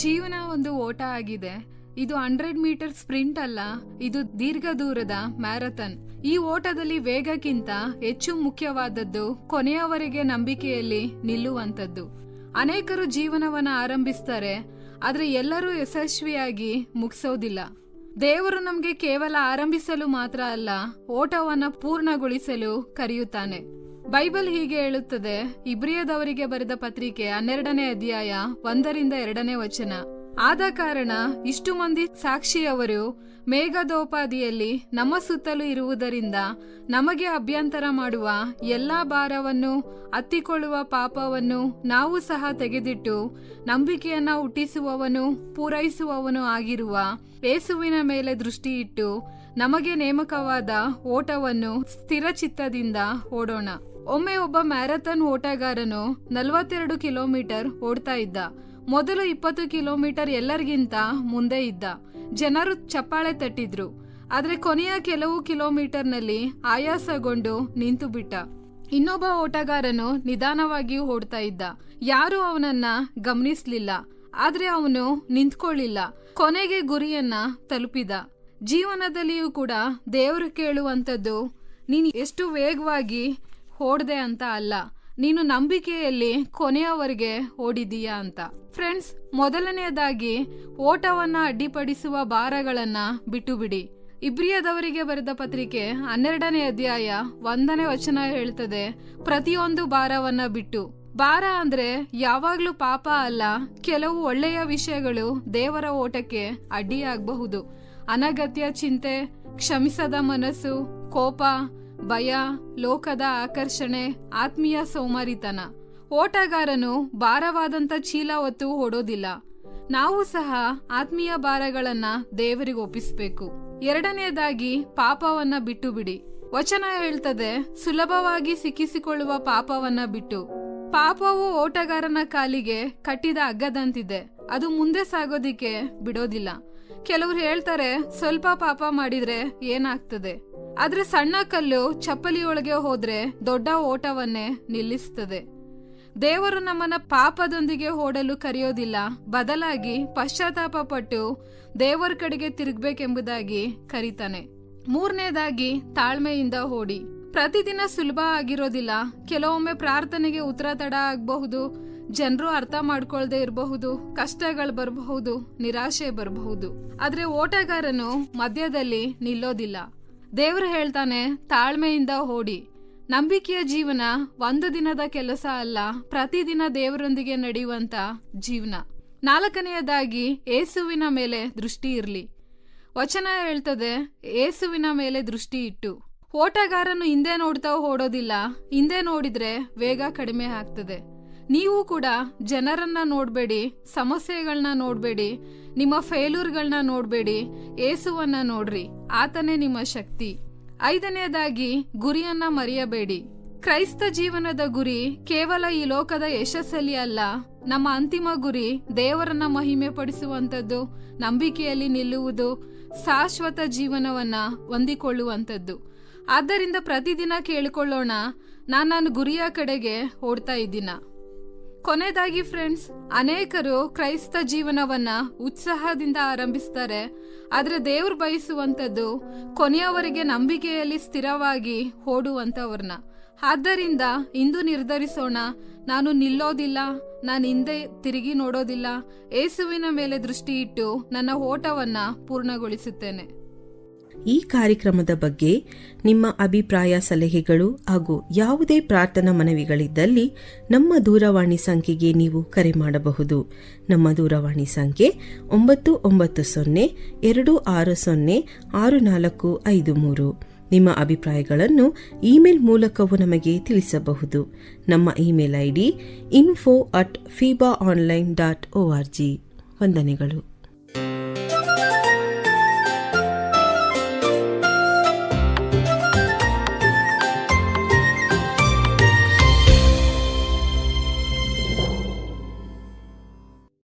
ಜೀವನ ಒಂದು ಓಟ ಆಗಿದೆ. ಇದು 100 ಮೀಟರ್ ಸ್ಪ್ರಿಂಟ್ ಅಲ್ಲ, ಇದು ದೀರ್ಘ ದೂರದ ಮ್ಯಾರಥಾನ್. ಈ ಓಟದಲ್ಲಿ ವೇಗಕ್ಕಿಂತ ಹೆಚ್ಚು ಮುಖ್ಯವಾದದ್ದು ಕೊನೆಯವರೆಗೆ ನಂಬಿಕೆಯಲ್ಲಿ ನಿಲ್ಲುವಂಥದ್ದು. ಅನೇಕರು ಜೀವನವನ್ನ ಆರಂಭಿಸ್ತಾರೆ, ಆದ್ರೆ ಎಲ್ಲರೂ ಯಶಸ್ವಿಯಾಗಿ ಮುಗಿಸೋದಿಲ್ಲ. ದೇವರು ನಮ್ಗೆ ಕೇವಲ ಆರಂಭಿಸಲು ಮಾತ್ರ ಅಲ್ಲ, ಓಟವನ್ನ ಪೂರ್ಣಗೊಳಿಸಲು ಕರೆಯುತ್ತಾನೆ. ಬೈಬಲ್ ಹೀಗೆ ಹೇಳುತ್ತದೆ, ಇಬ್ರಿಯದವರಿಗೆ ಬರೆದ ಪತ್ರಿಕೆ 12ನೇ ಅಧ್ಯಾಯ 1-2 ವಚನ. ಆದ ಕಾರಣ ಇಷ್ಟು ಮಂದಿ ಸಾಕ್ಷಿಯವರು ಮೇಘದೋಪಾದಿಯಲ್ಲಿ ನಮ್ಮ ಸುತ್ತಲೂ ಇರುವುದರಿಂದ ನಮಗೆ ಅಭ್ಯಂತರ ಮಾಡುವ ಎಲ್ಲಾ ಭಾರವನ್ನು, ಹತ್ತಿಕೊಳ್ಳುವ ಪಾಪವನ್ನು ನಾವು ಸಹ ತೆಗೆದಿಟ್ಟು ನಂಬಿಕೆಯನ್ನ ಹುಟ್ಟಿಸುವವನು ಪೂರೈಸುವವನು ಆಗಿರುವ ಯೇಸುವಿನ ಮೇಲೆ ದೃಷ್ಟಿ ಇಟ್ಟು ನಮಗೆ ನೇಮಕವಾದ ಓಟವನ್ನು ಸ್ಥಿರಚಿತ್ತದಿಂದ ಓಡೋಣ. ಒಮ್ಮೆ ಒಬ್ಬ ಮ್ಯಾರಥಾನ್ ಓಟಗಾರನು 42 ಕಿಲೋಮೀಟರ್ ಓಡ್ತಾ ಇದ್ದ. ಮೊದಲು 20 ಕಿಲೋಮೀಟರ್ ಎಲ್ಲರಿಗಿಂತ ಮುಂದೆ ಇದ್ದ. ಜನರು ಚಪ್ಪಾಳೆ ತಟ್ಟಿದ್ರು. ಆದ್ರೆ ಕೊನೆಯ ಕೆಲವು ಕಿಲೋಮೀಟರ್ನಲ್ಲಿ ಆಯಾಸಗೊಂಡು ನಿಂತು ಬಿಟ್ಟ. ಇನ್ನೊಬ್ಬ ಓಟಗಾರನು ನಿಧಾನವಾಗಿ ಓಡ್ತಾ ಇದ್ದ. ಯಾರು ಅವನನ್ನ ಗಮನಿಸ್ಲಿಲ್ಲ, ಆದ್ರೆ ಅವನು ನಿಂತ್ಕೊಳ್ಳಿಲ್ಲ. ಕೊನೆಗೆ ಗುರಿಯನ್ನ ತಲುಪಿದ. ಜೀವನದಲ್ಲಿಯೂ ಕೂಡ ದೇವರು ಕೇಳುವಂಥದ್ದು ನೀನು ಎಷ್ಟು ವೇಗವಾಗಿ ಓಡ್ದೆ ಅಂತ ಅಲ್ಲ, ನೀನು ನಂಬಿಕೆಯಲ್ಲಿ ಕೊನೆಯವರೆಗೆ ಓಡಿದೀಯಾ ಅಂತ. ಫ್ರೆಂಡ್ಸ್, ಮೊದಲನೆಯದಾಗಿ ಓಟವನ್ನ ಅಡ್ಡಿಪಡಿಸುವ ಭಾರಗಳನ್ನ ಬಿಟ್ಟು ಬಿಡಿ. ಇಬ್ರಿಯದವರಿಗೆ ಬರೆದ ಪತ್ರಿಕೆ 12ನೇ ಅಧ್ಯಾಯ 1ನೇ ವಚನ ಹೇಳ್ತದೆ, ಪ್ರತಿಯೊಂದು ಭಾರವನ್ನ ಬಿಟ್ಟು. ಭಾರ ಅಂದ್ರೆ ಯಾವಾಗ್ಲೂ ಪಾಪ ಅಲ್ಲ, ಕೆಲವು ಒಳ್ಳೆಯ ವಿಷಯಗಳು ದೇವರ ಓಟಕ್ಕೆ ಅಡ್ಡಿಯಾಗಬಹುದು. ಅನಗತ್ಯ ಚಿಂತೆ, ಕ್ಷಮಿಸದ ಮನಸ್ಸು, ಕೋಪ, ಭಯ, ಲೋಕದ ಆಕರ್ಷಣೆ, ಆತ್ಮೀಯ ಸೋಮಾರಿತನ. ಓಟಗಾರನು ಭಾರವಾದಂತ ಚೀಲ ಹೊತ್ತು ಓಡೋದಿಲ್ಲ. ನಾವು ಸಹ ಆತ್ಮೀಯ ಭಾರಗಳನ್ನ ದೇವರಿಗೆ ಒಪ್ಪಿಸ್ಬೇಕು. ಎರಡನೆಯದಾಗಿ ಪಾಪವನ್ನ ಬಿಟ್ಟು ಬಿಡಿ. ವಚನ ಹೇಳ್ತದೆ, ಸುಲಭವಾಗಿ ಸಿಕ್ಕಿಸಿಕೊಳ್ಳುವ ಪಾಪವನ್ನ ಬಿಟ್ಟು. ಪಾಪವು ಓಟಗಾರನ ಕಾಲಿಗೆ ಕಟ್ಟಿದ ಹಗ್ಗದಂತಿದೆ, ಅದು ಮುಂದೆ ಸಾಗೋದಿಕ್ಕೆ ಬಿಡೋದಿಲ್ಲ. ಕೆಲವ್ರು ಹೇಳ್ತಾರೆ, ಸ್ವಲ್ಪ ಪಾಪ ಮಾಡಿದ್ರೆ ಏನಾಗ್ತದೆ, ಆದ್ರೆ ಸಣ್ಣ ಕಲ್ಲು ಚಪ್ಪಲಿಯೊಳಗೆ ಹೋದ್ರೆ ದೊಡ್ಡ ಓಟವನ್ನೇ ನಿಲ್ಲಿಸ್ತದೆ. ದೇವರು ನಮ್ಮನ್ನ ಪಾಪದೊಂದಿಗೆ ಓಡಲು ಕರೆಯೋದಿಲ್ಲ, ಬದಲಾಗಿ ಪಶ್ಚಾತ್ತಾಪ ಪಟ್ಟು ದೇವರ ಕಡೆಗೆ ತಿರುಗ್ಬೇಕೆಂಬುದಾಗಿ ಕರೀತಾನೆ. ಮೂರನೇದಾಗಿ ತಾಳ್ಮೆಯಿಂದ ಓಡಿ. ಪ್ರತಿದಿನ ಸುಲಭ ಆಗಿರೋದಿಲ್ಲ. ಕೆಲವೊಮ್ಮೆ ಪ್ರಾರ್ಥನೆಗೆ ಉತ್ತರ ತಡ ಆಗಬಹುದು, ಜನರು ಅರ್ಥ ಮಾಡ್ಕೊಳ್ದೆ ಇರಬಹುದು, ಕಷ್ಟಗಳು ಬರಬಹುದು, ನಿರಾಶೆ ಬರಬಹುದು. ಆದ್ರೆ ಓಟಗಾರನು ಮಧ್ಯದಲ್ಲಿ ನಿಲ್ಲೋದಿಲ್ಲ. ದೇವರು ಹೇಳ್ತಾನೆ, ತಾಳ್ಮೆಯಿಂದ ಓಡಿ. ನಂಬಿಕೆಯ ಜೀವನ ಒಂದು ದಿನದ ಕೆಲಸ ಅಲ್ಲ, ಪ್ರತಿದಿನ ದೇವರೊಂದಿಗೆ ನಡೆಯುವಂತ ಜೀವನ. ನಾಲ್ಕನೆಯದಾಗಿ ಯೇಸುವಿನ ಮೇಲೆ ದೃಷ್ಟಿ ಇರ್ಲಿ. ವಚನ ಹೇಳ್ತದೆ, ಯೇಸುವಿನ ಮೇಲೆ ದೃಷ್ಟಿ ಇಟ್ಟು. ಓಟಗಾರನು ಹಿಂದೆ ನೋಡ್ತಾ ಓಡೋದಿಲ್ಲ, ಹಿಂದೆ ನೋಡಿದ್ರೆ ವೇಗ ಕಡಿಮೆ ಆಗ್ತದೆ. ನೀವು ಕೂಡ ಜನರನ್ನ ನೋಡ್ಬೇಡಿ, ಸಮಸ್ಯೆಗಳನ್ನ ನೋಡ್ಬೇಡಿ, ನಿಮ್ಮ ಫೇಲ್ಯೂರ್ಗಳನ್ನ ನೋಡ್ಬೇಡಿ, ಯೇಸುವನ್ನ ನೋಡ್ರಿ, ಆತನೇ ನಿಮ್ಮ ಶಕ್ತಿ. ಐದನೆಯದಾಗಿ ಗುರಿಯನ್ನ ಮರೆಯಬೇಡಿ. ಕ್ರೈಸ್ತ ಜೀವನದ ಗುರಿ ಕೇವಲ ಈ ಲೋಕದ ಯಶಸ್ಸಲ್ಲಿ ಅಲ್ಲ, ನಮ್ಮ ಅಂತಿಮ ಗುರಿ ದೇವರನ್ನ ಮಹಿಮೆ ಪಡಿಸುವಂಥದ್ದು, ನಂಬಿಕೆಯಲ್ಲಿ ನಿಲ್ಲುವುದು, ಶಾಶ್ವತ ಜೀವನವನ್ನ ಹೊಂದಿಕೊಳ್ಳುವಂಥದ್ದು. ಆದ್ದರಿಂದ ಪ್ರತಿದಿನ ಕೇಳಿಕೊಳ್ಳೋಣ, ನಾನು ಗುರಿಯ ಕಡೆಗೆ ಓಡ್ತಾ ಇದ್ದೀನ. ಕೊನೆಯದಾಗಿ ಫ್ರೆಂಡ್ಸ್, ಅನೇಕರು ಕ್ರೈಸ್ತ ಜೀವನವನ್ನ ಉತ್ಸಾಹದಿಂದ ಆರಂಭಿಸ್ತಾರೆ, ಆದ್ರೆ ದೇವ್ರು ಬಯಸುವಂಥದ್ದು ಕೊನೆಯವರೆಗೆ ನಂಬಿಕೆಯಲ್ಲಿ ಸ್ಥಿರವಾಗಿ ಓಡುವಂಥವ್ರನ್ನ. ಆದ್ದರಿಂದ ಇಂದು ನಿರ್ಧರಿಸೋಣ, ನಾನು ನಿಲ್ಲೋದಿಲ್ಲ, ನಾನು ಹಿಂದೆ ತಿರುಗಿ ನೋಡೋದಿಲ್ಲ, ಯೇಸುವಿನ ಮೇಲೆ ದೃಷ್ಟಿ ಇಟ್ಟು ನನ್ನ ಓಟವನ್ನ ಪೂರ್ಣಗೊಳಿಸುತ್ತೇನೆ. ಈ ಕಾರ್ಯಕ್ರಮದ ಬಗ್ಗೆ ನಿಮ್ಮ ಅಭಿಪ್ರಾಯ, ಸಲಹೆಗಳು ಹಾಗೂ ಯಾವುದೇ ಪ್ರಾರ್ಥನಾ ಮನವಿಗಳಿದ್ದಲ್ಲಿ ನಮ್ಮ ದೂರವಾಣಿ ಸಂಖ್ಯೆಗೆ ನೀವು ಕರೆ ಮಾಡಬಹುದು. ನಮ್ಮ ದೂರವಾಣಿ ಸಂಖ್ಯೆ 9920260645 ನಿಮ್ಮ ಅಭಿಪ್ರಾಯಗಳನ್ನು ಇಮೇಲ್ ಮೂಲಕವೂ ನಮಗೆ ತಿಳಿಸಬಹುದು. ನಮ್ಮ ಇಮೇಲ್ ID info@fibaonline.org. ವಂದನೆಗಳು.